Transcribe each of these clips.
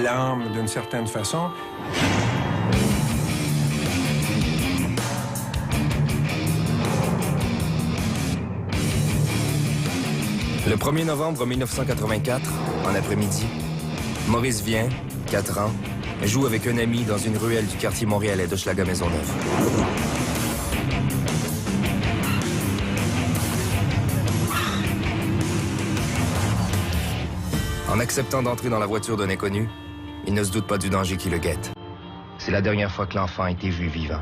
l'âme d'une certaine façon. Le 1er novembre 1984, en après-midi, Maurice Viens, 4 ans, joue avec un ami dans une ruelle du quartier montréalais d'Hochelaga-Maisonneuve. En acceptant d'entrer dans la voiture d'un inconnu, il ne se doute pas du danger qui le guette. C'est la dernière fois que l'enfant a été vu vivant.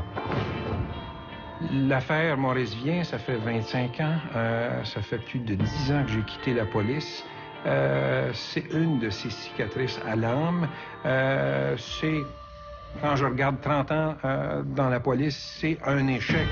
L'affaire Maurice Viens, ça fait 25 ans. Ça fait plus de 10 ans que j'ai quitté la police. C'est une de ces cicatrices à l'âme. C'est, quand je regarde 30 ans dans la police, c'est un échec.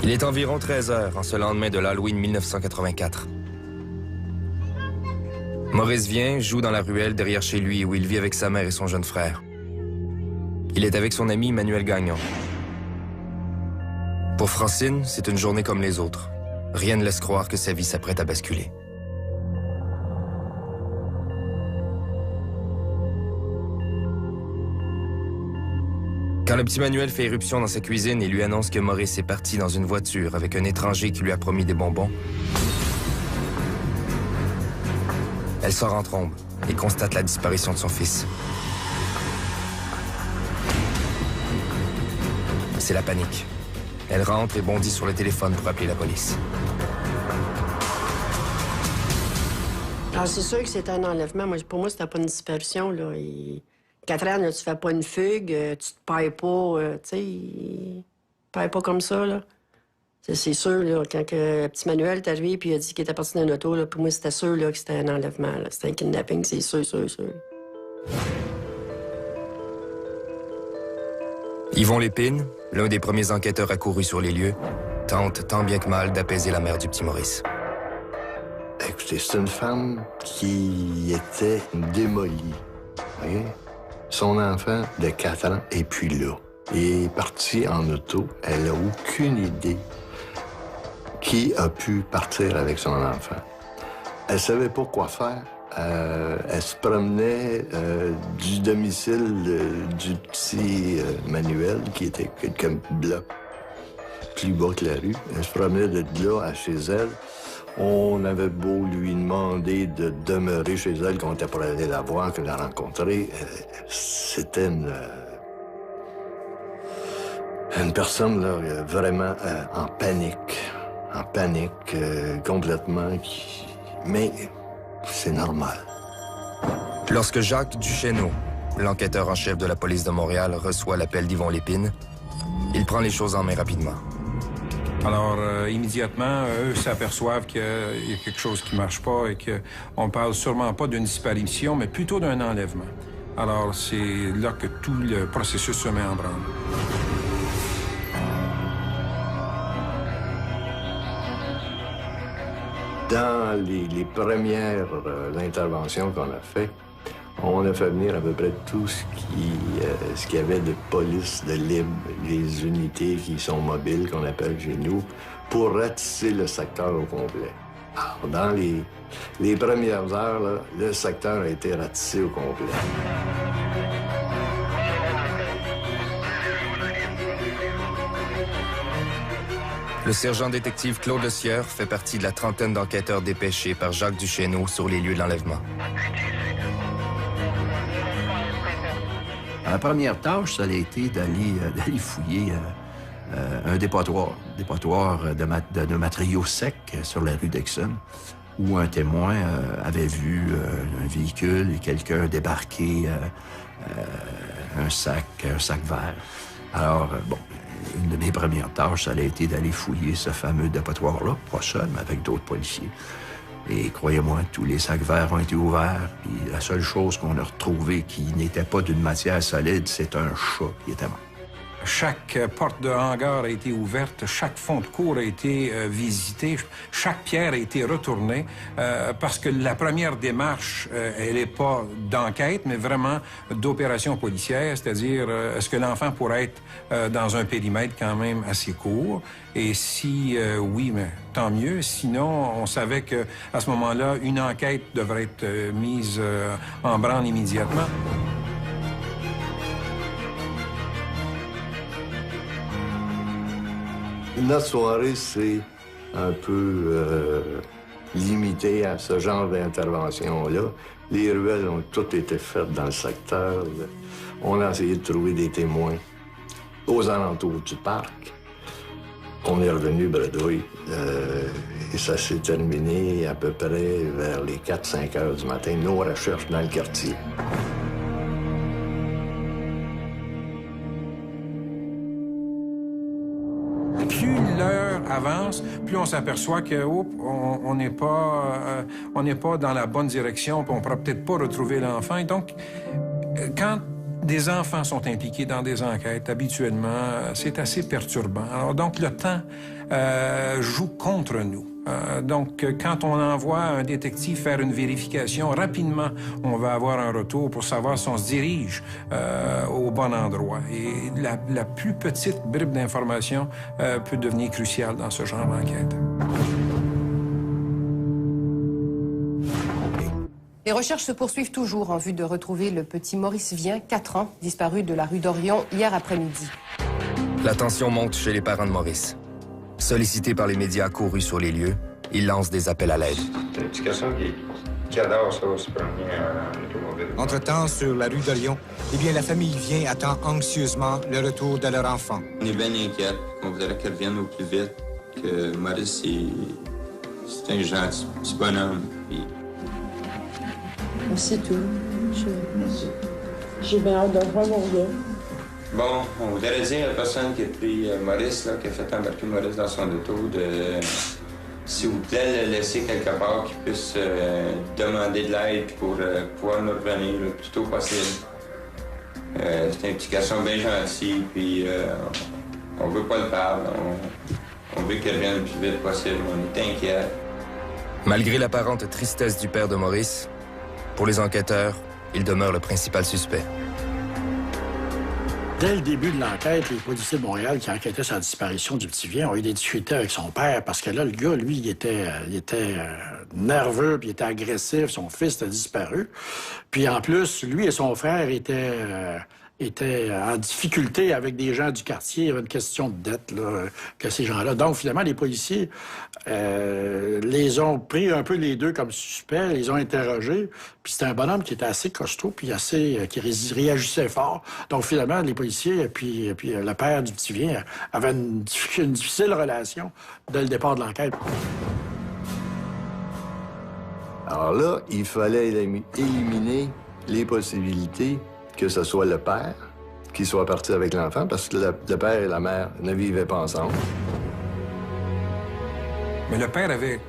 Il est environ 13 heures en ce lendemain de l'Halloween 1984. Maurice Viens joue dans la ruelle derrière chez lui où il vit avec sa mère et son jeune frère. Il est avec son ami Manuel Gagnon. Pour Francine, c'est une journée comme les autres. Rien ne laisse croire que sa vie s'apprête à basculer. Quand le petit Manuel fait éruption dans sa cuisine et lui annonce que Maurice est parti dans une voiture avec un étranger qui lui a promis des bonbons, elle sort en trombe et constate la disparition de son fils. C'est la panique. Elle rentre et bondit sur le téléphone pour appeler la police. Alors, c'est sûr que c'est un enlèvement. Pour moi, c'était pas une disparition, là. 4 ans, là, tu fais pas une fugue, tu te perds pas, tu sais, tu te perds pas comme ça, là. C'est sûr, là, quand le petit Manuel est arrivé puis il a dit qu'il était parti dans une auto, là, pour moi, c'était sûr, là, que c'était un enlèvement, là. C'était un kidnapping, c'est sûr. Yvon Lépine, l'un des premiers enquêteurs accourus sur les lieux, tente tant bien que mal d'apaiser la mère du petit Maurice. Écoutez, c'est une femme qui était démolie. Okay? Son enfant de 4 ans est puis là. Il est parti en auto. Elle n'a aucune idée qui a pu partir avec son enfant. Elle savait pas quoi faire. Elle se promenait du domicile du petit Manuel, qui était quelques blocs plus bas que la rue. Elle se promenait de là à chez elle. On avait beau lui demander de demeurer chez elle, qu'on était pour aller la voir, que la rencontrer. C'était une personne là, vraiment en panique complètement. Mais c'est normal. Lorsque Jacques Duchesneau, l'enquêteur en chef de la police de Montréal, reçoit l'appel d'Yvon Lépine, il prend les choses en main rapidement. Alors, immédiatement, eux s'aperçoivent qu'il y a quelque chose qui marche pas et qu'on parle sûrement pas d'une disparition, mais plutôt d'un enlèvement. Alors, c'est là que tout le processus se met en branle. Dans les premières interventions qu'on a faites, on a fait venir à peu près tout ce qu'il y avait de police, de libre, les unités qui sont mobiles, qu'on appelle chez nous, pour ratisser le secteur au complet. Alors, dans les premières heures, là, le secteur a été ratissé au complet. Le sergent détective Claude Le Sieur fait partie de la trentaine d'enquêteurs dépêchés par Jacques Duchesneau sur les lieux de l'enlèvement. La première tâche, ça a été d'aller fouiller un dépotoir de matériaux secs sur la rue d'Exon, où un témoin avait vu un véhicule et quelqu'un débarquer un sac vert. Alors, bon, une de mes premières tâches, ça a été d'aller fouiller ce fameux dépotoir-là, pas seul, mais avec d'autres policiers. Et croyez-moi, tous les sacs verts ont été ouverts, puis la seule chose qu'on a retrouvée qui n'était pas d'une matière solide, c'est un chat qui était mort. Chaque porte de hangar a été ouverte, chaque fond de cour a été visité, chaque pierre a été retournée, parce que la première démarche, elle n'est pas d'enquête, mais vraiment d'opération policière, c'est-à-dire est-ce que l'enfant pourrait être dans un périmètre quand même assez court? Et si oui, mais tant mieux. Sinon, on savait que à ce moment-là, une enquête devrait être mise en branle immédiatement. Notre soirée, c'est un peu limité à ce genre d'intervention-là. Les ruelles ont toutes été faites dans le secteur. On a essayé de trouver des témoins aux alentours du parc. On est revenu bredouille et ça s'est terminé à peu près vers les 4-5 heures du matin, nos recherches dans le quartier. Plus l'heure avance, plus on s'aperçoit que on n'est pas dans la bonne direction, puis on ne pourra peut-être pas retrouver l'enfant. Et donc, quand des enfants sont impliqués dans des enquêtes, habituellement, c'est assez perturbant. Alors, donc, le temps joue contre nous. Donc, quand on envoie un détective faire une vérification, rapidement, on va avoir un retour pour savoir si on se dirige au bon endroit. Et la plus petite bribe d'information peut devenir cruciale dans ce genre d'enquête. Les recherches se poursuivent toujours en vue de retrouver le petit Maurice Vien, 4 ans, disparu de la rue d'Orion hier après-midi. La tension monte chez les parents de Maurice. Sollicité par les médias accourus sur les lieux, il lance des appels à l'aide. C'est un petit garçon qui adore ça, se promener en automobile. Entre-temps, sur la rue d'Orion, eh bien, la famille Vien attend anxieusement le retour de leur enfant. On est bien inquiets. On voudrait qu'elle vienne au plus vite. Que Maurice, c'est un gentil petit bonhomme. Puis... C'est tout. J'ai bien hâte de revoir mon gars. Bon, on voudrait dire à la personne qui a pris Maurice, là, qui a fait embarquer Maurice dans son auto, de, s'il vous plaît, le laisser quelque part, qu'il puisse demander de l'aide pour pouvoir nous revenir le plus tôt possible. C'est un petit garçon bien gentil, puis on veut pas le perdre. On veut qu'il revienne le plus vite possible. On est inquiets. Malgré l'apparente tristesse du père de Maurice, pour les enquêteurs, il demeure le principal suspect. Dès le début de l'enquête, les policiers de Montréal qui enquêtaient sur la disparition du petit Vien ont eu des difficultés avec son père parce que là, le gars, lui, il était nerveux, puis il était agressif, son fils était disparu. Puis en plus, lui et son frère étaient en difficulté avec des gens du quartier. Il y avait une question de dette, là, que ces gens-là. Donc, finalement, les policiers les ont pris un peu les deux comme suspects, les ont interrogés. Puis c'était un bonhomme qui était assez costaud, puis qui réagissait fort. Donc, finalement, les policiers, puis le père du petit Vien avaient une difficile relation dès le départ de l'enquête. Alors là, il fallait éliminer les possibilités que ce soit le père qui soit parti avec l'enfant, parce que le père et la mère ne vivaient pas ensemble. Mais le père avait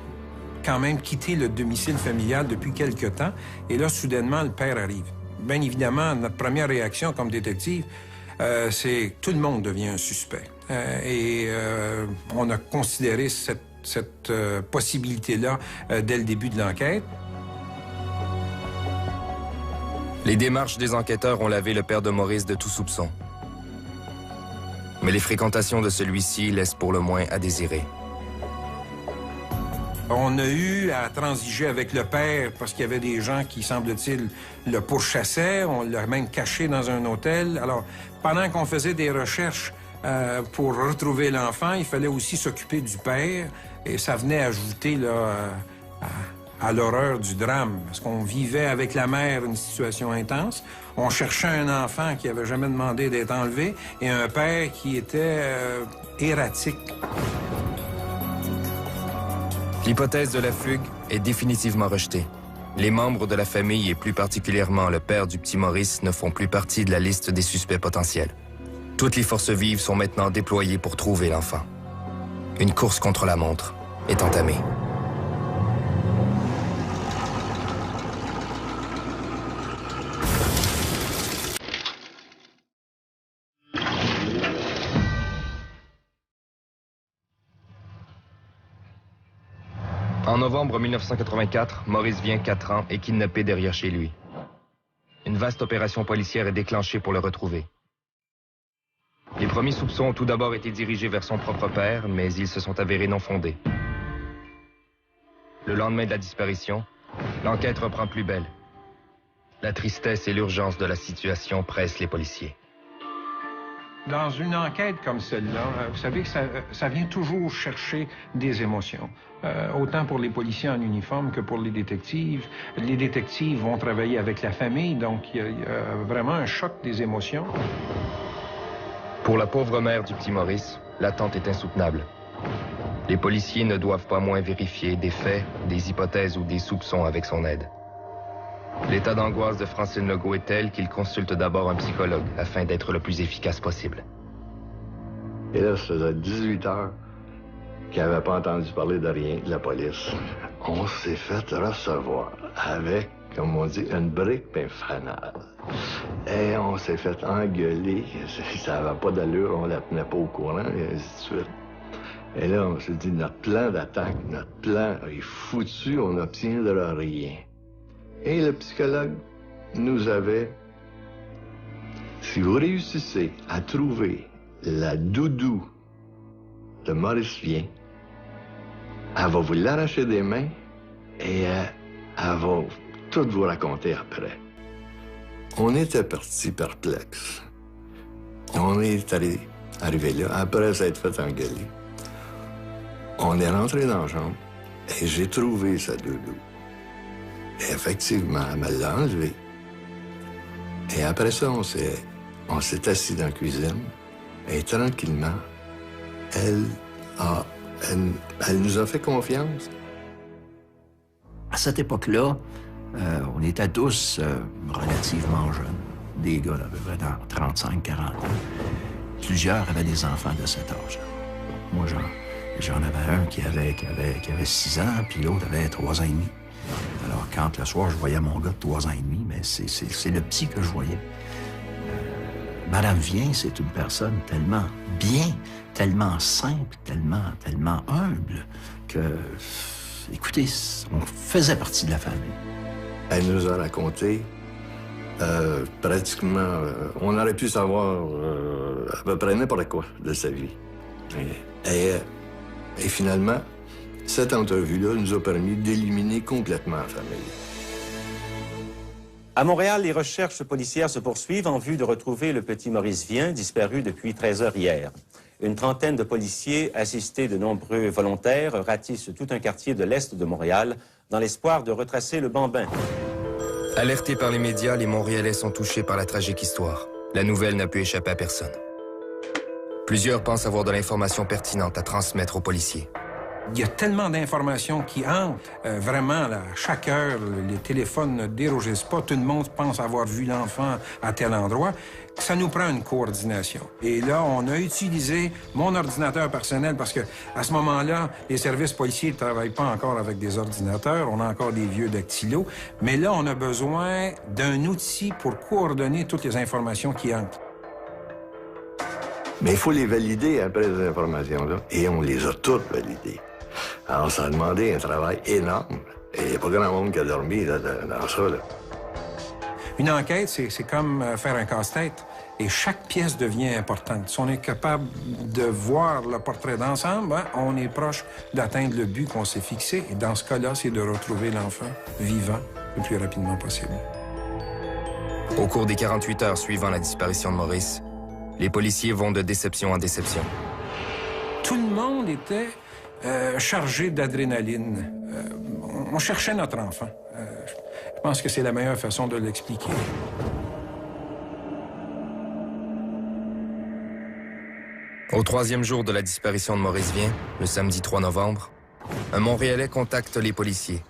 quand même quitté le domicile familial depuis quelque temps, et là, soudainement, le père arrive. Bien évidemment, notre première réaction comme détective, c'est que tout le monde devient un suspect. On a considéré cette possibilité-là dès le début de l'enquête. Les démarches des enquêteurs ont lavé le père de Maurice de tout soupçon. Mais les fréquentations de celui-ci laissent pour le moins à désirer. On a eu à transiger avec le père parce qu'il y avait des gens qui, semble-t-il, le pourchassaient. On l'a même caché dans un hôtel. Alors, pendant qu'on faisait des recherches pour retrouver l'enfant, il fallait aussi s'occuper du père. Et ça venait ajouter là, à l'horreur du drame, parce qu'on vivait avec la mère une situation intense. On cherchait un enfant qui avait jamais demandé d'être enlevé et un père qui était erratique. L'hypothèse de la fugue est définitivement rejetée. Les membres de la famille, et plus particulièrement le père du petit Maurice, ne font plus partie de la liste des suspects potentiels. Toutes les forces vives sont maintenant déployées pour trouver l'enfant. Une course contre la montre est entamée. En novembre 1984, Maurice Vien, 4 ans, est kidnappé derrière chez lui. Une vaste opération policière est déclenchée pour le retrouver. Les premiers soupçons ont tout d'abord été dirigés vers son propre père, mais ils se sont avérés non fondés. Le lendemain de la disparition, l'enquête reprend plus belle. La tristesse et l'urgence de la situation pressent les policiers. Dans une enquête comme celle-là, vous savez que ça vient toujours chercher des émotions. Autant pour les policiers en uniforme que pour les détectives. Les détectives vont travailler avec la famille, donc il y a vraiment un choc des émotions. Pour la pauvre mère du petit Maurice, l'attente est insoutenable. Les policiers ne doivent pas moins vérifier des faits, des hypothèses ou des soupçons avec son aide. L'état d'angoisse de Francine Legault est tel qu'il consulte d'abord un psychologue afin d'être le plus efficace possible. Et là, ça faisait 18 heures qu'il n'avait pas entendu parler de rien de la police. On s'est fait recevoir avec, comme on dit, une brique et un fanal. Et on s'est fait engueuler. Ça n'avait pas d'allure, on la tenait pas au courant, et ainsi de suite. Et là, on s'est dit, notre plan d'attaque, notre plan est foutu, on n'obtiendra rien. Et le psychologue nous avait, si vous réussissez à trouver la doudou de Maurice Vien, elle va vous l'arracher des mains et elle va tout vous raconter après. On était partis perplexes. On est arrivé là, après s'être fait engueuler. On est rentré dans la chambre et j'ai trouvé sa doudou. Et effectivement, elle me l'a enlevé. Et après ça, on s'est assis dans la cuisine. Et tranquillement, elle nous a fait confiance. À cette époque-là, on était tous relativement jeunes. Des gars d'à peu près dans 35-40 ans. Plusieurs avaient des enfants de cet âge. Moi, j'en avais un qui avait 6 ans, puis l'autre avait 3 ans et demi. Alors, quand le soir, je voyais mon gars de 3 ans et demi, mais c'est le petit que je voyais. Madame Vien, c'est une personne tellement bien, tellement simple, tellement humble, que, écoutez, on faisait partie de la famille. Elle nous a raconté pratiquement... on aurait pu savoir à peu près n'importe quoi de sa vie. Et finalement, cette entrevue-là nous a permis d'éliminer complètement la famille. À Montréal, les recherches policières se poursuivent en vue de retrouver le petit Maurice Vien, disparu depuis 13 heures hier. Une trentaine de policiers, assistés de nombreux volontaires, ratissent tout un quartier de l'est de Montréal dans l'espoir de retracer le bambin. Alertés par les médias, les Montréalais sont touchés par la tragique histoire. La nouvelle n'a pu échapper à personne. Plusieurs pensent avoir de l'information pertinente à transmettre aux policiers. Il y a tellement d'informations qui entrent. Vraiment, là, chaque heure, les téléphones ne dérougissent pas. Tout le monde pense avoir vu l'enfant à tel endroit. Ça nous prend une coordination. Et là, on a utilisé mon ordinateur personnel parce que à ce moment-là, les services policiers ne travaillent pas encore avec des ordinateurs. On a encore des vieux dactylos. Mais là, on a besoin d'un outil pour coordonner toutes les informations qui entrent. Mais il faut les valider après ces informations-là. Et on les a toutes validées. Alors, ça a demandé un travail énorme. Et il n'y a pas grand monde qui a dormi là, dans ça. Là. Une enquête, c'est comme faire un casse-tête. Et chaque pièce devient importante. Si on est capable de voir le portrait d'ensemble, hein, on est proche d'atteindre le but qu'on s'est fixé. Et dans ce cas-là, c'est de retrouver l'enfant vivant le plus rapidement possible. Au cours des 48 heures suivant la disparition de Maurice, les policiers vont de déception en déception. Tout le monde était chargé d'adrénaline. On cherchait notre enfant. Je pense que c'est la meilleure façon de l'expliquer. Au 3e jour de la disparition de Maurice Vien, le samedi 3 novembre, un Montréalais contacte les policiers.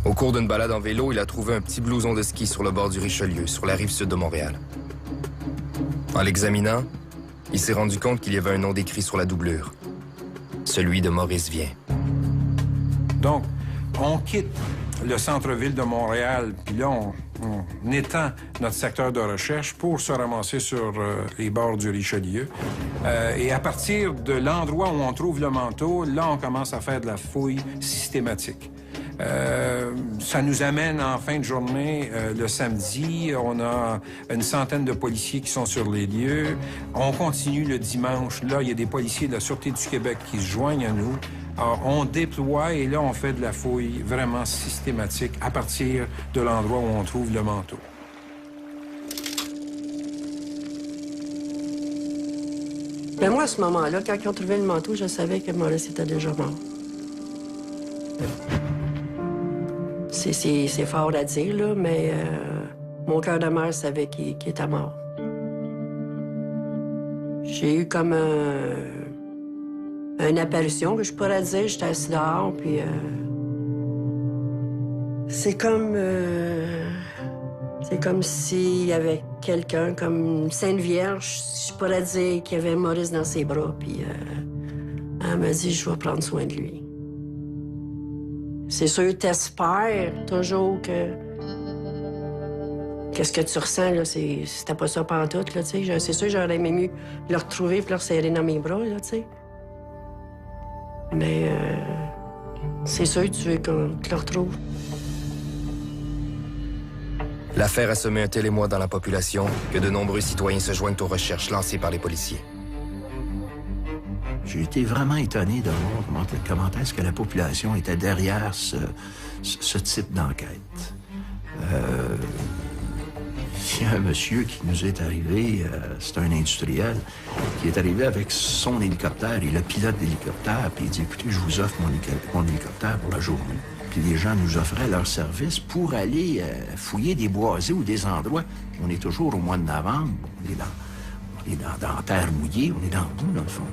Au cours d'une balade en vélo, il a trouvé un petit blouson de ski sur le bord du Richelieu, sur la rive sud de Montréal. En l'examinant, il s'est rendu compte qu'il y avait un nom décrit sur la doublure. Celui de Maurice Vien. Donc, on quitte le centre-ville de Montréal, puis là, on étend notre secteur de recherche pour se ramasser sur les bords du Richelieu. Et à partir de l'endroit où on trouve le manteau, là, on commence à faire de la fouille systématique. Ça nous amène en fin de journée, le samedi. On a une centaine de policiers qui sont sur les lieux. On continue le dimanche. Là, il y a des policiers de la Sûreté du Québec qui se joignent à nous. Alors, on déploie et là, on fait de la fouille vraiment systématique à partir de l'endroit où on trouve le manteau. Mais moi, à ce moment-là, quand ils ont trouvé le manteau, je savais que Maurice était déjà mort. C'est fort à dire, là, mais mon cœur de mère savait qu'il était mort. J'ai eu comme une apparition, que je pourrais dire. J'étais assis dehors, puis c'est comme s'il y avait quelqu'un, comme une Sainte Vierge, je pourrais dire, qui avait Maurice dans ses bras, puis elle m'a dit, je vais prendre soin de lui. C'est sûr, t'espères toujours que... Qu'est-ce que tu ressens, là, c'était pas ça pantoute, là, tu sais. C'est sûr, j'aurais aimé mieux le retrouver puis le serrer dans mes bras, là, tu sais. Mais c'est sûr, tu veux qu'on te le retrouve. L'affaire a semé un tel émoi dans la population que de nombreux citoyens se joignent aux recherches lancées par les policiers. J'ai été vraiment étonné de voir comment est-ce que la population était derrière ce type d'enquête. Il y a un monsieur qui nous est arrivé, c'est un industriel, qui est arrivé avec son hélicoptère et le pilote d'hélicoptère, puis il dit, écoutez, je vous offre mon hélicoptère pour la journée. Puis les gens nous offraient leur service pour aller fouiller des boisés ou des endroits. On est toujours au mois de novembre, on est dans terre mouillée, on est dans le bout, dans le fond.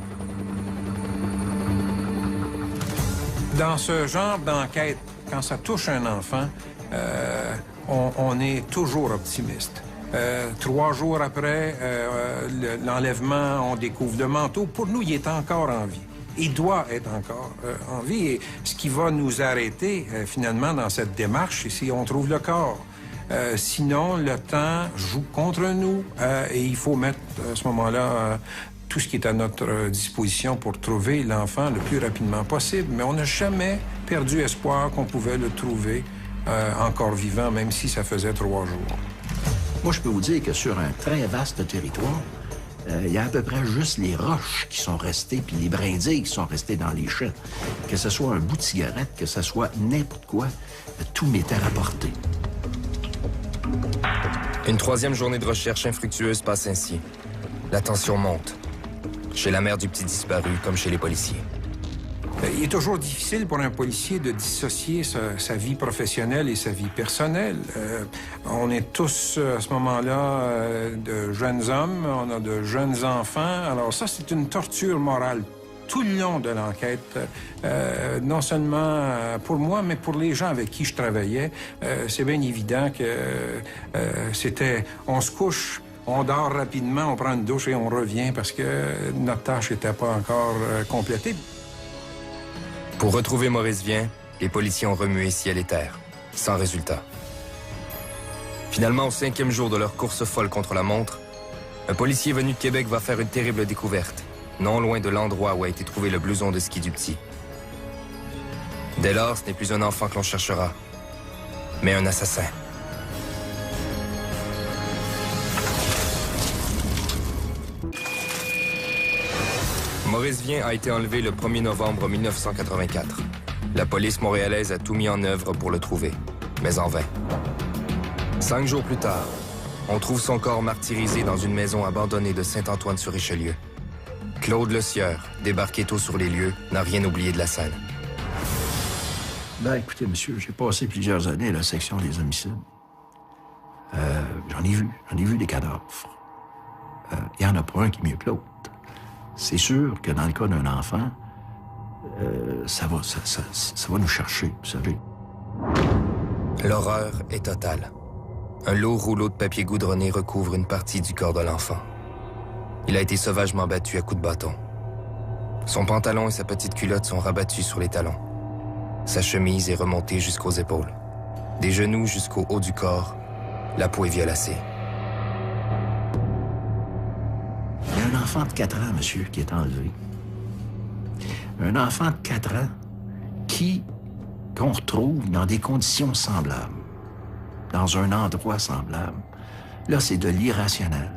Dans ce genre d'enquête, quand ça touche un enfant, on est toujours optimiste. 3 jours après l'enlèvement, on découvre le manteau. Pour nous, il est encore en vie. Il doit être encore en vie. Et ce qui va nous arrêter, finalement, dans cette démarche, c'est si on trouve le corps. Sinon, le temps joue contre nous et il faut mettre, à ce moment-là, tout ce qui est à notre disposition pour trouver l'enfant le plus rapidement possible. Mais on n'a jamais perdu espoir qu'on pouvait le trouver encore vivant, même si ça faisait 3 jours. Moi, je peux vous dire que sur un très vaste territoire, il y a à peu près juste les roches qui sont restées, puis les brindilles qui sont restées dans les champs. Que ce soit un bout de cigarette, que ce soit n'importe quoi, tout m'était rapporté. Une 3e journée de recherche infructueuse passe ainsi. La tension monte. Chez la mère du petit disparu, comme chez les policiers. Il est toujours difficile pour un policier de dissocier sa vie professionnelle et sa vie personnelle. On est tous, à ce moment-là, de jeunes hommes, on a de jeunes enfants. Alors ça, c'est une torture morale tout le long de l'enquête. Non seulement pour moi, mais pour les gens avec qui je travaillais. C'est bien évident que c'était... On se couche, on dort rapidement, on prend une douche et on revient parce que notre tâche n'était pas encore complétée. Pour retrouver Maurice Vien, les policiers ont remué ciel et terre, sans résultat. Finalement, au 5e jour de leur course folle contre la montre, un policier venu de Québec va faire une terrible découverte, non loin de l'endroit où a été trouvé le blouson de ski du petit. Dès lors, ce n'est plus un enfant que l'on cherchera, mais un assassin. Maurice Vien a été enlevé le 1er novembre 1984. La police montréalaise a tout mis en œuvre pour le trouver, mais en vain. 5 jours plus tard, on trouve son corps martyrisé dans une maison abandonnée de Saint-Antoine-sur-Richelieu. Claude Le Sieur, débarqué tôt sur les lieux, n'a rien oublié de la scène. Ben, écoutez, monsieur, j'ai passé plusieurs années à la section des homicides. J'en ai vu des cadavres. Il y en a pas un qui est mieux que l'autre. C'est sûr que dans le cas d'un enfant, ça va nous chercher, vous savez. L'horreur est totale. Un lourd rouleau de papier goudronné recouvre une partie du corps de l'enfant. Il a été sauvagement battu à coups de bâton. Son pantalon et sa petite culotte sont rabattus sur les talons. Sa chemise est remontée jusqu'aux épaules. Des genoux jusqu'au haut du corps, la peau est violacée. Il y a un enfant de 4 ans, monsieur, qui est enlevé. Un enfant de 4 ans qu'on retrouve dans des conditions semblables, dans un endroit semblable. Là, c'est de l'irrationnel.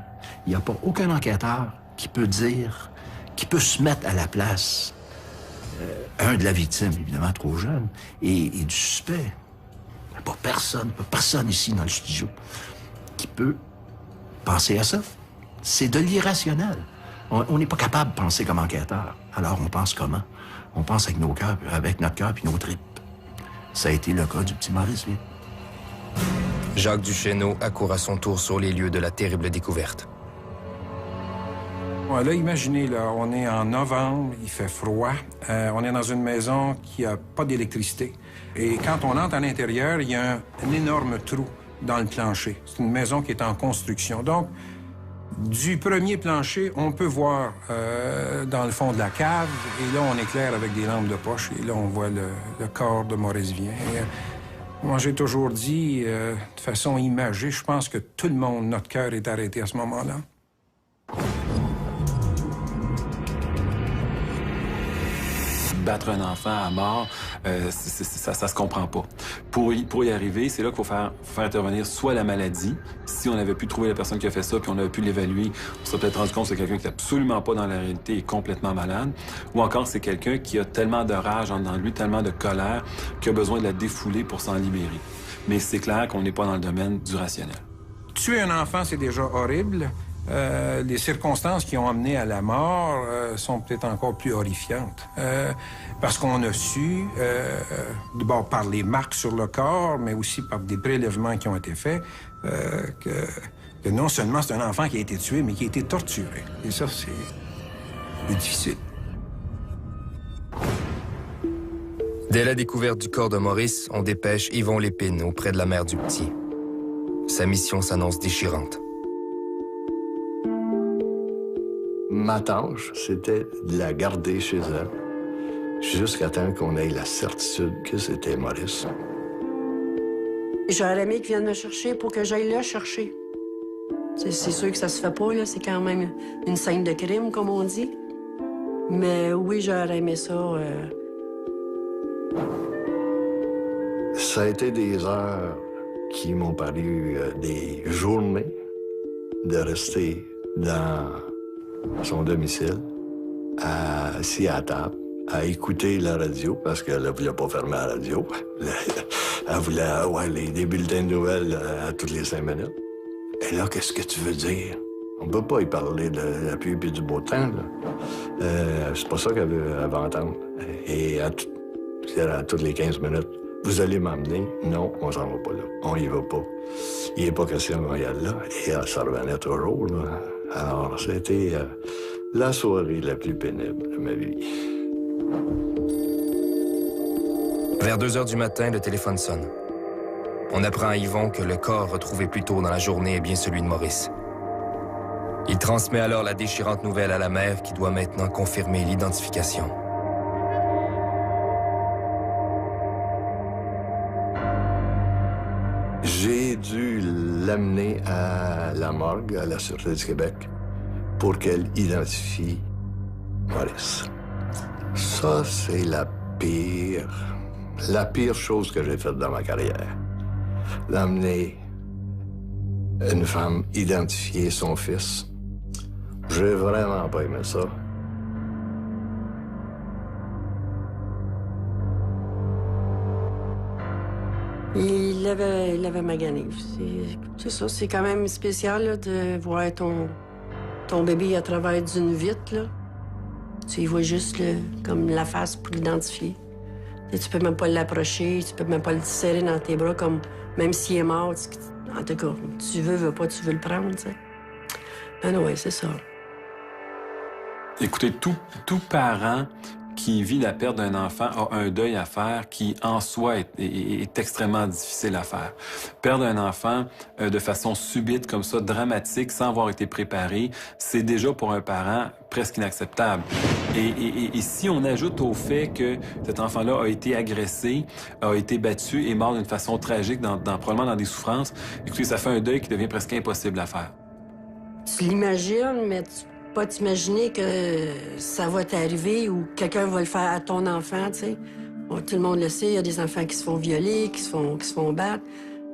Il n'y a pas aucun enquêteur qui peut dire, qui peut se mettre à la place, de la victime, évidemment trop jeune, et du suspect. Il n'y a pas personne ici dans le studio qui peut penser à ça. C'est de l'irrationnel. On n'est pas capable de penser comme enquêteur. Alors, on pense comment? On pense avec notre cœur puis nos tripes. Ça a été le cas du petit Maurice Vian. Jacques Duchesneau accourt à son tour sur les lieux de la terrible découverte. Là, imaginez, là, on est en novembre, il fait froid. On est dans une maison qui n'a pas d'électricité. Et quand on entre à l'intérieur, il y a un énorme trou dans le plancher. C'est une maison qui est en construction. Donc, du premier plancher, on peut voir dans le fond de la cave. Et là, on éclaire avec des lampes de poche. Et là, on voit le corps de Maurice Vian. Moi, j'ai toujours dit, de façon imagée, je pense que tout le monde, notre cœur est arrêté à ce moment-là. Battre un enfant à mort, ça se comprend pas. Pour y arriver, c'est là qu'il faut faire intervenir soit la maladie. Si on avait pu trouver la personne qui a fait ça, puis on avait pu l'évaluer, on serait peut-être rendu compte que c'est quelqu'un qui n'est absolument pas dans la réalité et complètement malade. Ou encore, c'est quelqu'un qui a tellement de rage en lui, tellement de colère, qu'il a besoin de la défouler pour s'en libérer. Mais c'est clair qu'on n'est pas dans le domaine du rationnel. Tuer un enfant, c'est déjà horrible. Les circonstances qui ont amené à la mort sont peut-être encore plus horrifiantes. Parce qu'on a su, d'abord par les marques sur le corps, mais aussi par des prélèvements qui ont été faits, que non seulement c'est un enfant qui a été tué, mais qui a été torturé. Et ça, c'est difficile. Dès la découverte du corps de Maurice, on dépêche Yvon Lépine auprès de la mère du petit. Sa mission s'annonce déchirante. Ma tâche, c'était de la garder chez elle, jusqu'à temps qu'on ait la certitude que c'était Maurice. J'aurais aimé qu'il vienne me chercher pour que j'aille le chercher. C'est sûr que ça se fait pas, là. C'est quand même une scène de crime, comme on dit. Mais oui, j'aurais aimé ça. Ça a été des heures qui m'ont paru des journées de rester dans son domicile, assis à table, à écouter la radio, parce qu'elle ne voulait pas fermer la radio. Elle voulait avoir des bulletins de nouvelles à toutes les 5 minutes. Et là, qu'est-ce que tu veux dire? On ne peut pas y parler de la pluie et du beau temps, là. C'est pas ça qu'elle veut entendre. Et à toutes les 15 minutes, vous allez m'emmener? Non, on s'en va pas là. On y va pas. Il n'est pas question qu'on y aille là. Et ça revenait toujours, là. Alors, c'était la soirée la plus pénible de ma vie. Vers 2 heures du matin, le téléphone sonne. On apprend à Yvon que le corps retrouvé plus tôt dans la journée est bien celui de Maurice. Il transmet alors la déchirante nouvelle à la mère qui doit maintenant confirmer l'identification. J'ai dû l'amener à la morgue, à la Sûreté du Québec, pour qu'elle identifie Maurice. Ça, c'est la pire chose que j'ai faite dans ma carrière. D'amener une femme identifier son fils. J'ai vraiment pas aimé ça. Il avait magané. C'est ça, c'est quand même spécial là, de voir ton bébé à travers d'une vitre. Là. Tu y vois juste comme la face pour l'identifier. Tu peux même pas l'approcher, tu peux même pas le serrer dans tes bras, comme même s'il est mort. En tout cas, tu veux pas, tu veux le prendre. Tu sais. Ben oui, c'est ça. Écoutez, tout parent qui vit la perte d'un enfant a un deuil à faire qui, en soi, est extrêmement difficile à faire. Perdre un enfant de façon subite, comme ça, dramatique, sans avoir été préparé, c'est déjà pour un parent presque inacceptable. Et si on ajoute au fait que cet enfant-là a été agressé, a été battu et mort d'une façon tragique, probablement dans des souffrances, écoutez, ça fait un deuil qui devient presque impossible à faire. Tu l'imagines, mais tu peux pas t'imaginer que ça va t'arriver ou quelqu'un va le faire à ton enfant, tu sais. Bon, tout le monde le sait, il y a des enfants qui se font violer, qui se font battre.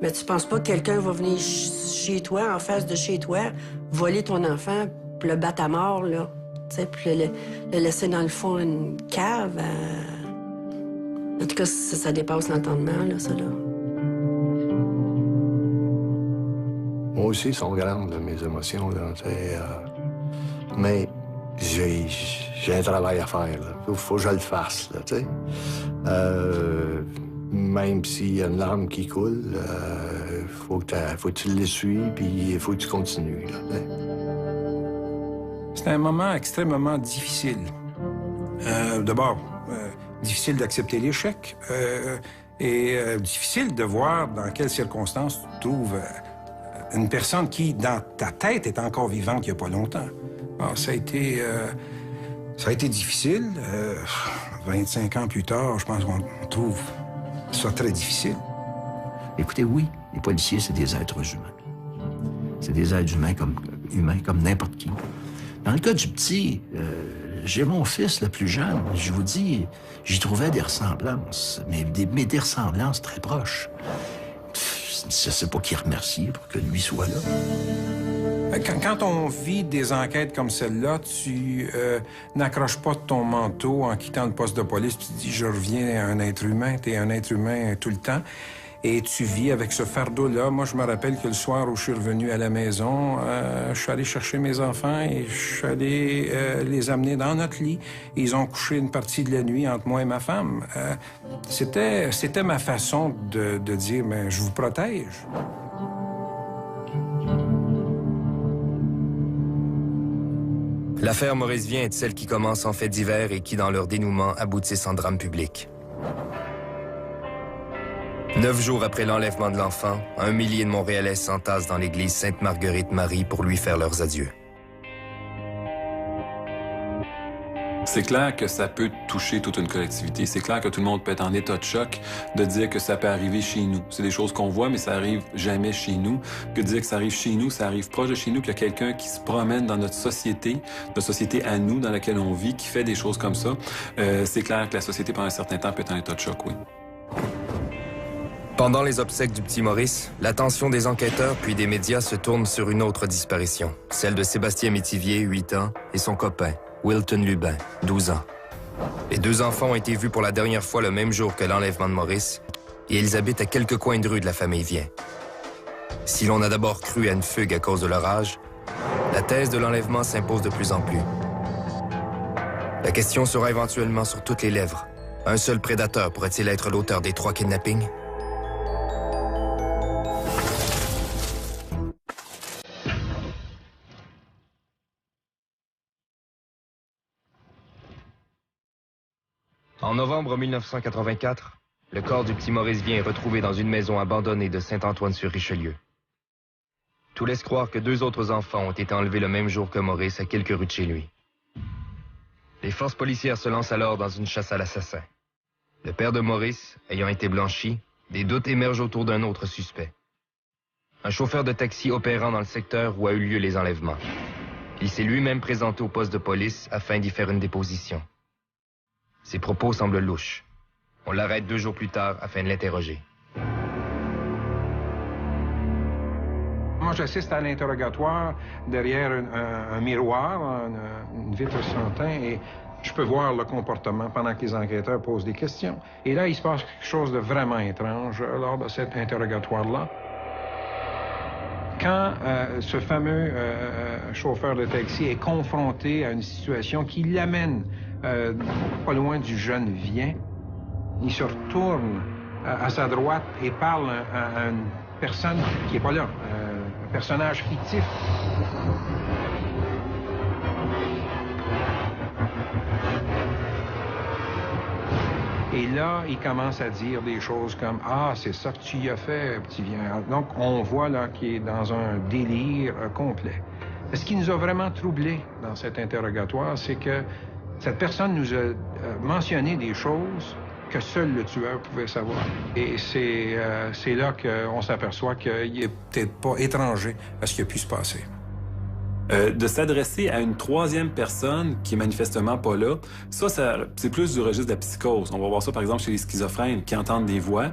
Mais tu penses pas que quelqu'un va venir chez toi, en face de chez toi, voler ton enfant, puis le battre à mort, là. Tu sais, puis le laisser dans le fond d'une cave. En tout cas, ça dépasse l'entendement, là, ça, là. Moi aussi, sont grandes, là, mes émotions, là, mais j'ai un travail à faire, là. Faut que je le fasse, là, tu sais. Même s'il y a une larme qui coule, faut que tu l'essuies, puis il faut que tu continues, là, t'sais. C'est un moment extrêmement difficile. D'abord, difficile d'accepter l'échec et difficile de voir dans quelles circonstances tu trouves une personne qui, dans ta tête, est encore vivante il n'y a pas longtemps. Alors, ça a été difficile. 25 ans plus tard, je pense qu'on trouve ça très difficile. Écoutez, oui, les policiers, c'est des êtres humains. C'est des êtres humains comme n'importe qui. Dans le cas du petit, j'ai mon fils le plus jeune. Je vous dis, j'y trouvais des ressemblances, mais des ressemblances très proches. Je sais pas qui remercier pour que lui soit là. Quand on vit des enquêtes comme celle-là, tu n'accroches pas ton manteau en quittant le poste de police, puis tu dis « je reviens à un être humain », t'es un être humain tout le temps. Et tu vis avec ce fardeau-là. Moi, je me rappelle que le soir où je suis revenu à la maison, je suis allé chercher mes enfants et je suis allé les amener dans notre lit. Ils ont couché une partie de la nuit entre moi et ma femme. C'était ma façon de dire « mais je vous protège ». L'affaire Maurice Vien est celle qui commence en fait divers et qui, dans leur dénouement, aboutissent en drame public. 9 jours après l'enlèvement de l'enfant, 1 millier de Montréalais s'entassent dans l'église Sainte-Marguerite-Marie pour lui faire leurs adieux. C'est clair que ça peut toucher toute une collectivité. C'est clair que tout le monde peut être en état de choc de dire que ça peut arriver chez nous. C'est des choses qu'on voit, mais ça arrive jamais chez nous. Que de dire que ça arrive chez nous, ça arrive proche de chez nous, qu'il y a quelqu'un qui se promène dans notre société à nous, dans laquelle on vit, qui fait des choses comme ça. C'est clair que la société, pendant un certain temps, peut être en état de choc, oui. Pendant les obsèques du petit Maurice, l'attention des enquêteurs puis des médias se tourne sur une autre disparition, celle de Sébastien Métivier, 8 ans, et son copain, Wilton Lubin, 12 ans. Les 2 enfants ont été vus pour la dernière fois le même jour que l'enlèvement de Maurice, et ils habitent à quelques coins de rue de la famille Vien. Si l'on a d'abord cru à une fugue à cause de leur âge, la thèse de l'enlèvement s'impose de plus en plus. La question sera éventuellement sur toutes les lèvres. Un seul prédateur pourrait-il être l'auteur des 3 kidnappings? En novembre 1984, le corps du petit Maurice Vien est retrouvé dans une maison abandonnée de Saint-Antoine-sur-Richelieu. Tout laisse croire que 2 autres enfants ont été enlevés le même jour que Maurice à quelques rues de chez lui. Les forces policières se lancent alors dans une chasse à l'assassin. Le père de Maurice ayant été blanchi, des doutes émergent autour d'un autre suspect. Un chauffeur de taxi opérant dans le secteur où a eu lieu les enlèvements. Il s'est lui-même présenté au poste de police afin d'y faire une déposition. Ses propos semblent louches. On l'arrête 2 jours plus tard afin de l'interroger. Moi, j'assiste à l'interrogatoire derrière un miroir, une vitre sans teint, et je peux voir le comportement pendant que les enquêteurs posent des questions. Et là, il se passe quelque chose de vraiment étrange lors de cet interrogatoire-là. Quand ce fameux chauffeur de taxi est confronté à une situation qui l'amène pas loin du jeune Vien, il se retourne à sa droite et parle à une personne qui n'est pas là, un personnage fictif. Et là, il commence à dire des choses comme « Ah, c'est ça que tu y as fait, petit viens. » Donc, on voit là qu'il est dans un délire complet. Ce qui nous a vraiment troublés dans cet interrogatoire, c'est que cette personne nous a mentionné des choses que seul le tueur pouvait savoir. Et c'est là qu'on s'aperçoit qu'il n'est peut-être pas étranger à ce qui a pu se passer. De s'adresser à une troisième personne qui est manifestement pas là, ça c'est plus du registre de la psychose. On va voir ça, par exemple, chez les schizophrènes qui entendent des voix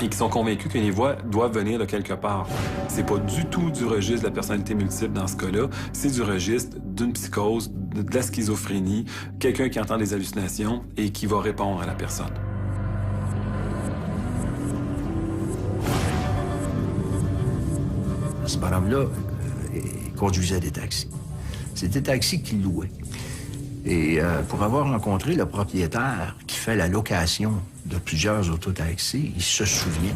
et qui sont convaincus que les voix doivent venir de quelque part. C'est pas du tout du registre de la personnalité multiple dans ce cas-là. C'est du registre d'une psychose, de la schizophrénie, quelqu'un qui entend des hallucinations et qui va répondre à la personne. Ce bonhomme-là conduisait des taxis. C'était des taxis qu'il louait. Et pour avoir rencontré le propriétaire qui fait la location de plusieurs autotaxis, il se souvient,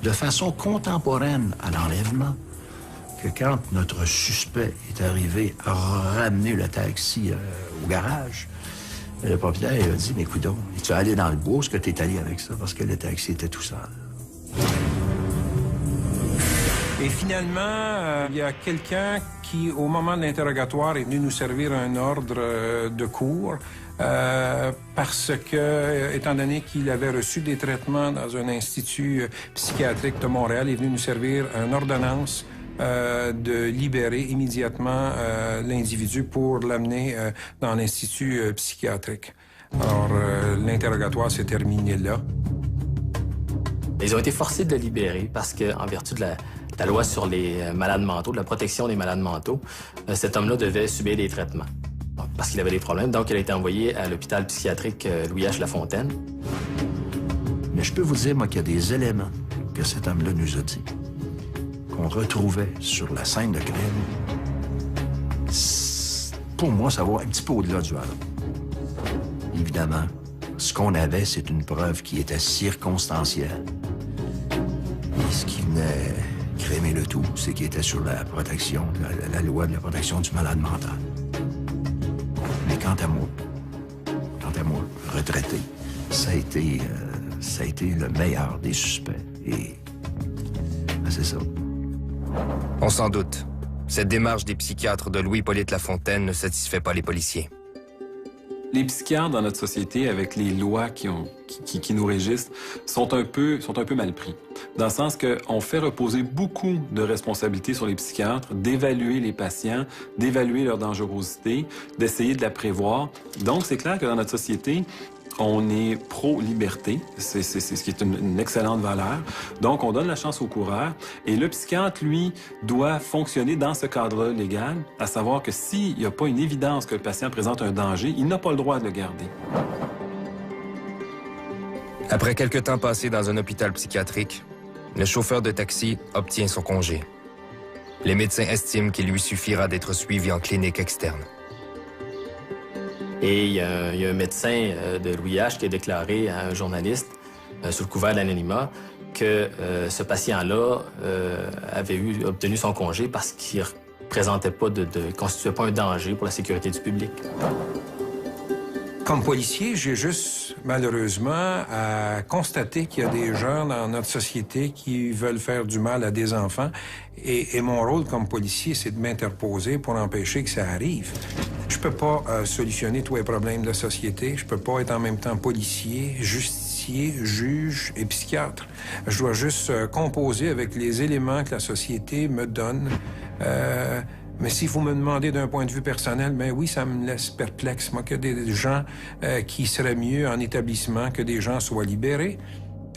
de façon contemporaine à l'enlèvement, que quand notre suspect est arrivé à ramener le taxi au garage, le propriétaire a dit « Mais coudonc, es-tu allé dans le bois? Est-ce que tu es allé avec ça? » Parce que le taxi était tout seul. Et finalement, il y a quelqu'un qui, au moment de l'interrogatoire, est venu nous servir un ordre de cours parce que, étant donné qu'il avait reçu des traitements dans un institut psychiatrique de Montréal, il est venu nous servir une ordonnance de libérer immédiatement l'individu pour l'amener dans l'institut psychiatrique. Alors, l'interrogatoire s'est terminé là. Ils ont été forcés de le libérer parce qu'en vertu de la loi sur les malades mentaux, de la protection des malades mentaux, cet homme-là devait subir des traitements parce qu'il avait des problèmes. Donc, il a été envoyé à l'hôpital psychiatrique Louis H. Lafontaine. Mais je peux vous dire, moi, qu'il y a des éléments que cet homme-là nous a dit, qu'on retrouvait sur la scène de crime. Pour moi, ça va un petit peu au-delà du hasard. Évidemment, ce qu'on avait, c'est une preuve qui était circonstancielle. Et ce qui venait crémer le tout, c'est qu'il était sur la protection, la loi de la protection du malade mental. Mais quant à moi, retraité, ça a été le meilleur des suspects. Et ben, c'est ça. On s'en doute. Cette démarche des psychiatres de Louis-Hippolyte Lafontaine ne satisfait pas les policiers. Les psychiatres dans notre société, avec les lois qui nous régissent, sont un peu mal pris. Dans le sens qu'on fait reposer beaucoup de responsabilités sur les psychiatres, d'évaluer les patients, d'évaluer leur dangerosité, d'essayer de la prévoir. Donc, c'est clair que dans notre société, on est pro-liberté, c'est ce qui est une excellente valeur. Donc, on donne la chance au coureur. Et le psychiatre, lui, doit fonctionner dans ce cadre légal, à savoir que s'il n'y a pas une évidence que le patient présente un danger, il n'a pas le droit de le garder. Après quelques temps passés dans un hôpital psychiatrique, le chauffeur de taxi obtient son congé. Les médecins estiment qu'il lui suffira d'être suivi en clinique externe. Et il y a un médecin de Louis H. qui a déclaré à un journaliste, sous le couvert de l'anonymat, que ce patient-là avait obtenu son congé parce qu'il ne constituait pas un danger pour la sécurité du public. Comme policier, j'ai juste, malheureusement, à constater qu'il y a des gens dans notre société qui veulent faire du mal à des enfants. Et mon rôle comme policier, c'est de m'interposer pour empêcher que ça arrive. Je peux pas solutionner tous les problèmes de la société. Je peux pas être en même temps policier, justicier, juge et psychiatre. Je dois juste composer avec les éléments que la société me donne. Mais s'il faut me demander d'un point de vue personnel, ben oui, ça me laisse perplexe. Moi, que des gens qui seraient mieux en établissement que des gens soient libérés.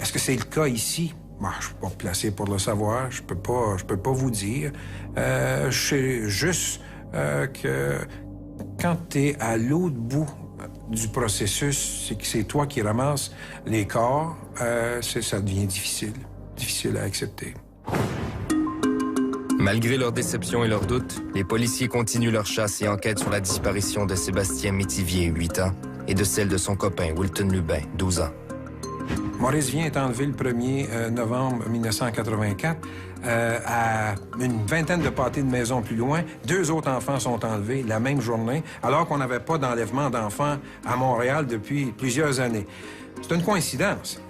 Est-ce que c'est le cas ici? Bon, je suis pas placé pour le savoir. Je peux pas vous dire. Je sais juste que quand tu es à l'autre bout du processus, c'est que c'est toi qui ramasses les corps, ça devient difficile à accepter. Malgré leurs déceptions et leurs doutes, les policiers continuent leur chasse et enquêtent sur la disparition de Sébastien Métivier, 8 ans, et de celle de son copain, Wilton Lubin, 12 ans. Maurice Vien est enlevé le 1er novembre 1984. À une vingtaine de pâtés de maison plus loin, 2 autres enfants sont enlevés la même journée, alors qu'on n'avait pas d'enlèvement d'enfants à Montréal depuis plusieurs années. C'est une coïncidence.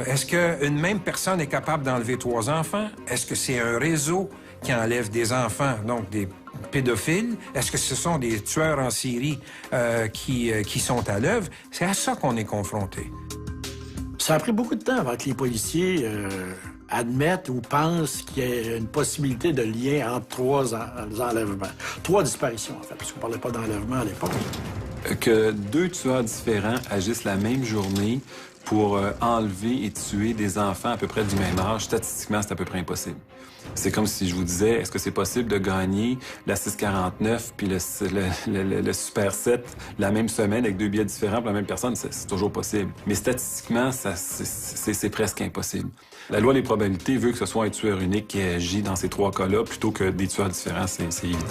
Est-ce qu'une même personne est capable d'enlever 3 enfants? Est-ce que c'est un réseau qui enlève des enfants, donc des pédophiles? Est-ce que ce sont des tueurs en série qui sont à l'œuvre? C'est à ça qu'on est confronté. Ça a pris beaucoup de temps avant que les policiers admettent ou pensent qu'il y ait une possibilité de lien entre 3 enlèvements. 3 disparitions, en fait, parce qu'on ne parlait pas d'enlèvement à l'époque. Que 2 tueurs différents agissent la même journée pour enlever et tuer des enfants à peu près du même âge, statistiquement, c'est à peu près impossible. C'est comme si je vous disais, est-ce que c'est possible de gagner la 649 puis le Super 7 la même semaine avec 2 billets différents pour la même personne? C'est toujours possible. Mais statistiquement, c'est presque impossible. La loi des probabilités veut que ce soit un tueur unique qui agit dans ces 3 cas-là plutôt que des tueurs différents, c'est évident.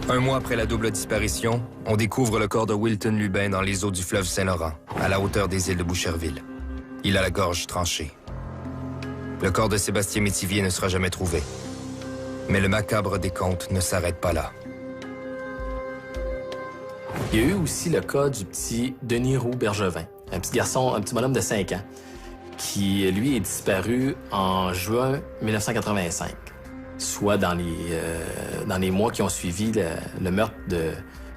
Un mois après la double disparition, on découvre le corps de Wilton Lubin dans les eaux du fleuve Saint-Laurent, à la hauteur des îles de Boucherville. Il a la gorge tranchée. Le corps de Sébastien Métivier ne sera jamais trouvé. Mais le macabre décompte ne s'arrête pas là. Il y a eu aussi le cas du petit Denis Roux Bergevin, un petit garçon, un petit bonhomme de 5 ans, qui, lui, est disparu en juin 1985, soit dans les mois qui ont suivi le meurtre de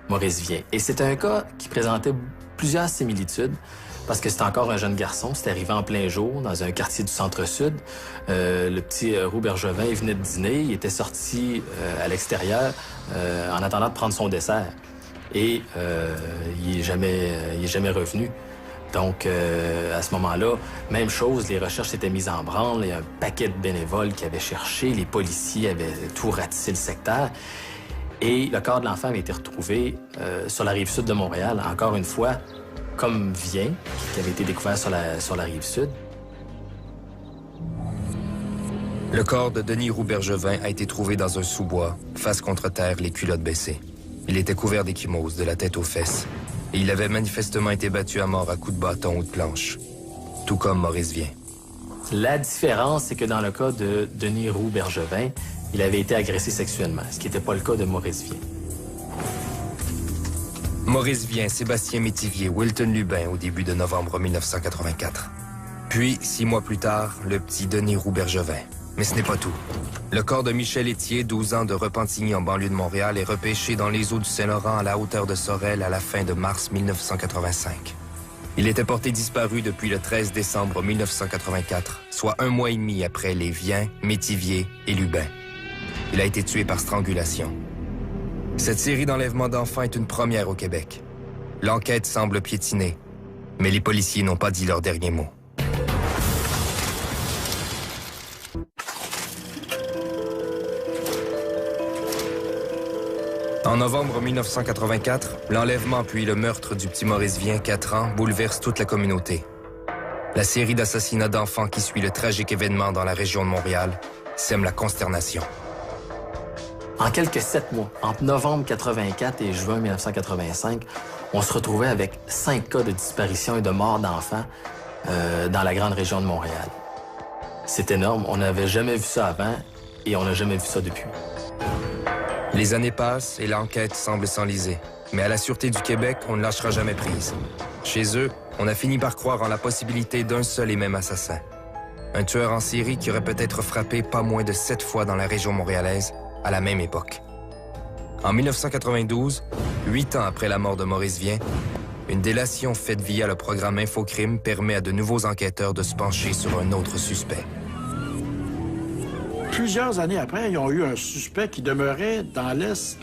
Maurice Vien. Et c'est un cas qui présentait plusieurs similitudes, parce que c'était encore un jeune garçon, c'était arrivé en plein jour dans un quartier du centre-sud. Le petit Roux Bergevin, il venait de dîner, il était sorti à l'extérieur en attendant de prendre son dessert. Et il est jamais revenu. Donc, à ce moment-là, même chose, les recherches s'étaient mises en branle. Il y a un paquet de bénévoles qui avaient cherché. Les policiers avaient tout ratissé le secteur. Et le corps de l'enfant avait été retrouvé sur la rive sud de Montréal, encore une fois, comme Vien, qui avait été découvert sur la rive sud. Le corps de Denis Roux Bergevin a été trouvé dans un sous-bois, face contre terre, les culottes baissées. Il était couvert d'échymose de la tête aux fesses. Et il avait manifestement été battu à mort à coups de bâton ou de planche. Tout comme Maurice Vien. La différence, c'est que dans le cas de Denis Roux Bergevin, il avait été agressé sexuellement, ce qui n'était pas le cas de Maurice Vien. Maurice Vien, Sébastien Métivier, Wilton Lubin au début de novembre 1984. Puis, 6 mois plus tard, le petit Denis Roux Bergevin. Mais ce n'est pas tout. Le corps de Michel Étier, 12 ans, de Repentigny en banlieue de Montréal, est repêché dans les eaux du Saint-Laurent à la hauteur de Sorel à la fin de mars 1985. Il était porté disparu depuis le 13 décembre 1984, soit 1 mois et demi après les Vien, Métivier et Lubin. Il a été tué par strangulation. Cette série d'enlèvements d'enfants est une première au Québec. L'enquête semble piétiner, mais les policiers n'ont pas dit leur dernier mot. En novembre 1984, l'enlèvement puis le meurtre du petit Maurice Vien, 4 ans, bouleverse toute la communauté. La série d'assassinats d'enfants qui suit le tragique événement dans la région de Montréal sème la consternation. En quelques 7 mois, entre novembre 1984 et juin 1985, on se retrouvait avec 5 cas de disparition et de mort d'enfants dans la grande région de Montréal. C'est énorme, on n'avait jamais vu ça avant et on n'a jamais vu ça depuis. Les années passent et l'enquête semble s'enliser. Mais à la Sûreté du Québec, on ne lâchera jamais prise. Chez eux, on a fini par croire en la possibilité d'un seul et même assassin. Un tueur en série qui aurait peut-être frappé pas moins de 7 fois dans la région montréalaise à la même époque. En 1992, 8 ans après la mort de Maurice Vien, une délation faite via le programme Infocrime permet à de nouveaux enquêteurs de se pencher sur un autre suspect. Plusieurs années après, ils ont eu un suspect qui demeurait dans l'Est,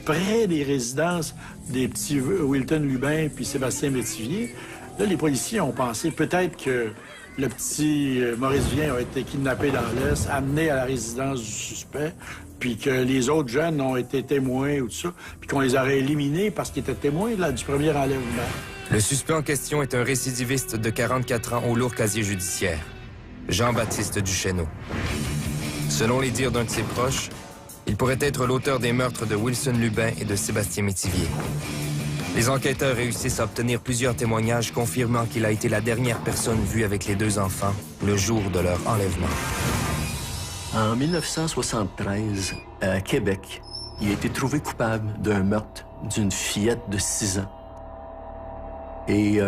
près des résidences des petits Wilton Lubin puis Sébastien Métivier. Là, les policiers ont pensé peut-être que le petit Maurice Vien a été kidnappé dans l'Est, amené à la résidence du suspect, puis que les autres jeunes ont été témoins ou tout ça, puis qu'on les aurait éliminés parce qu'ils étaient témoins là, du premier enlèvement. Le suspect en question est un récidiviste de 44 ans au lourd casier judiciaire, Jean-Baptiste Duchesneau. Selon les dires d'un de ses proches, il pourrait être l'auteur des meurtres de Wilson Lubin et de Sébastien Métivier. Les enquêteurs réussissent à obtenir plusieurs témoignages confirmant qu'il a été la dernière personne vue avec les 2 enfants le jour de leur enlèvement. En 1973, à Québec, il a été trouvé coupable d'un meurtre d'une fillette de 6 ans. Et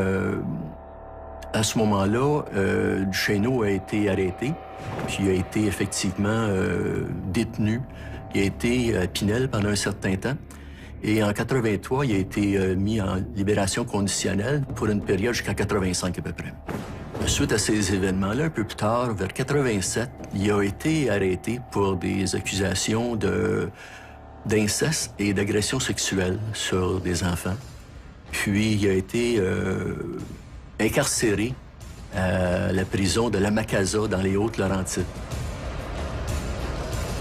à ce moment-là, Duchesneau a été arrêté, puis il a été effectivement détenu. Il a été à Pinel pendant un certain temps. Et en 83, il a été mis en libération conditionnelle pour une période jusqu'en 85 à peu près. Suite à ces événements-là, un peu plus tard, vers 87, il a été arrêté pour des accusations d'inceste et d'agression sexuelle sur des enfants. Puis il a été incarcéré à la prison de la Macasa dans les Hautes-Laurentides.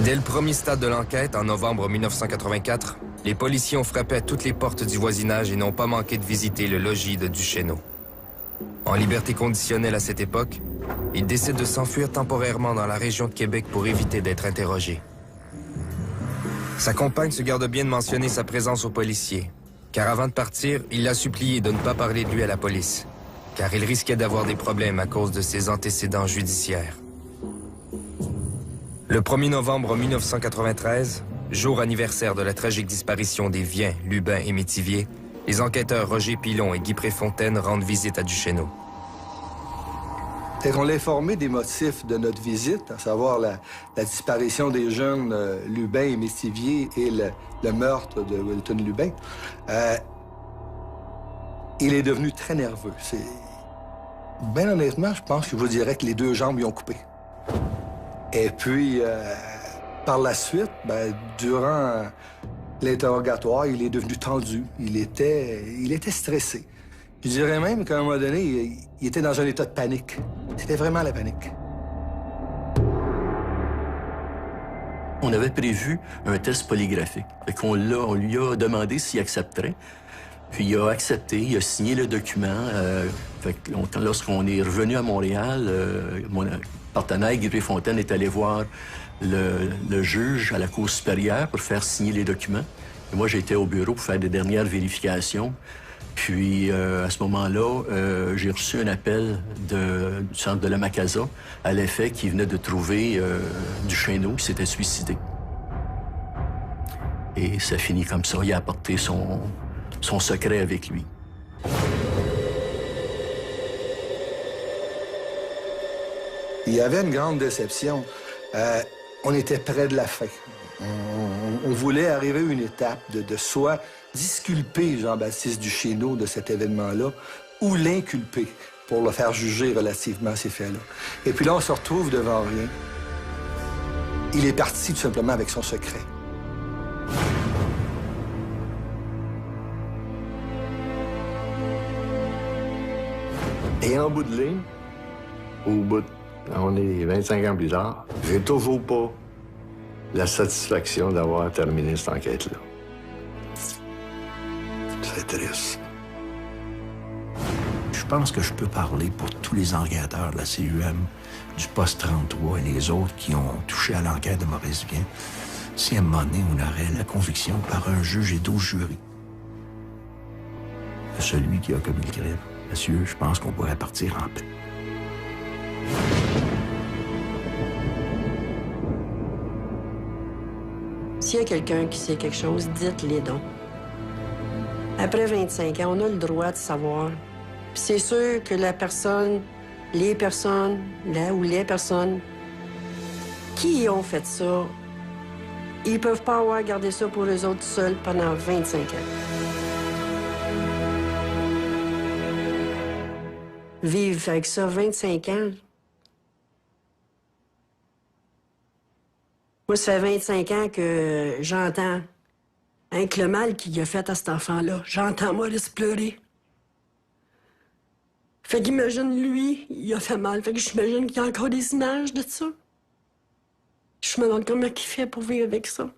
Dès le premier stade de l'enquête, en novembre 1984, les policiers ont frappé à toutes les portes du voisinage et n'ont pas manqué de visiter le logis de Duchesneau. En liberté conditionnelle à cette époque, il décide de s'enfuir temporairement dans la région de Québec pour éviter d'être interrogé. Sa compagne se garde bien de mentionner sa présence aux policiers, car avant de partir, il l'a supplié de ne pas parler de lui à la police, car il risquait d'avoir des problèmes à cause de ses antécédents judiciaires. Le 1er novembre 1993, jour anniversaire de la tragique disparition des Viens, Lubin et Métivier, les enquêteurs Roger Pilon et Guy Préfontaine rendent visite à Duchesneau. On l'a informé des motifs de notre visite, à savoir la disparition des jeunes Lubin et Métivier et le meurtre de Wilton Lubin. Il est devenu très nerveux. Bien honnêtement, je pense que je vous dirais que les 2 jambes lui ont coupé. Et puis, par la suite, durant l'interrogatoire, il est devenu tendu. Il était stressé. Je dirais même qu'à un moment donné, il était dans un état de panique. C'était vraiment la panique. On avait prévu un test polygraphique. On lui a demandé s'il accepterait. Puis il a accepté, il a signé le document. Lorsqu'on est revenu à Montréal, mon partenaire Guy Préfontaine est allé voir le juge à la Cour supérieure pour faire signer les documents. Et moi, j'étais au bureau pour faire des dernières vérifications. Puis, à ce moment-là, j'ai reçu un appel du centre de la Macasa à l'effet qu'il venait de trouver Duchesneau qui s'était suicidé. Et ça finit comme ça. Il a apporté son secret avec lui. Il y avait une grande déception. On était près de la fin. On voulait arriver à une étape de soit disculper Jean-Baptiste Duchesneau de cet événement-là ou l'inculper pour le faire juger relativement à ces faits-là. Et puis là, on se retrouve devant rien. Il est parti tout simplement avec son secret. Et en bout de ligne, on est 25 ans plus tard, j'ai toujours pas la satisfaction d'avoir terminé cette enquête-là. C'est triste. Je pense que je peux parler pour tous les enquêteurs de la CUM, du Poste 33 et les autres qui ont touché à l'enquête de Maurice Vien, si à un moment donné, on aurait la conviction par un juge et 12 jurys de celui qui a commis le crime. Monsieur, je pense qu'on pourrait partir en paix. S'il y a quelqu'un qui sait quelque chose, dites-les donc. Après 25 ans, on a le droit de savoir. Puis c'est sûr que les personnes qui ont fait ça, ils peuvent pas avoir gardé ça pour eux autres seuls pendant 25 ans. Vivre avec ça 25 ans. Moi, ça fait 25 ans que j'entends que le mal qu'il a fait à cet enfant-là. J'entends Maurice pleurer. Fait qu'imagine, lui, il a fait mal. Fait que j'imagine qu'il y a encore des images de ça. Je me demande comment il fait pour vivre avec ça.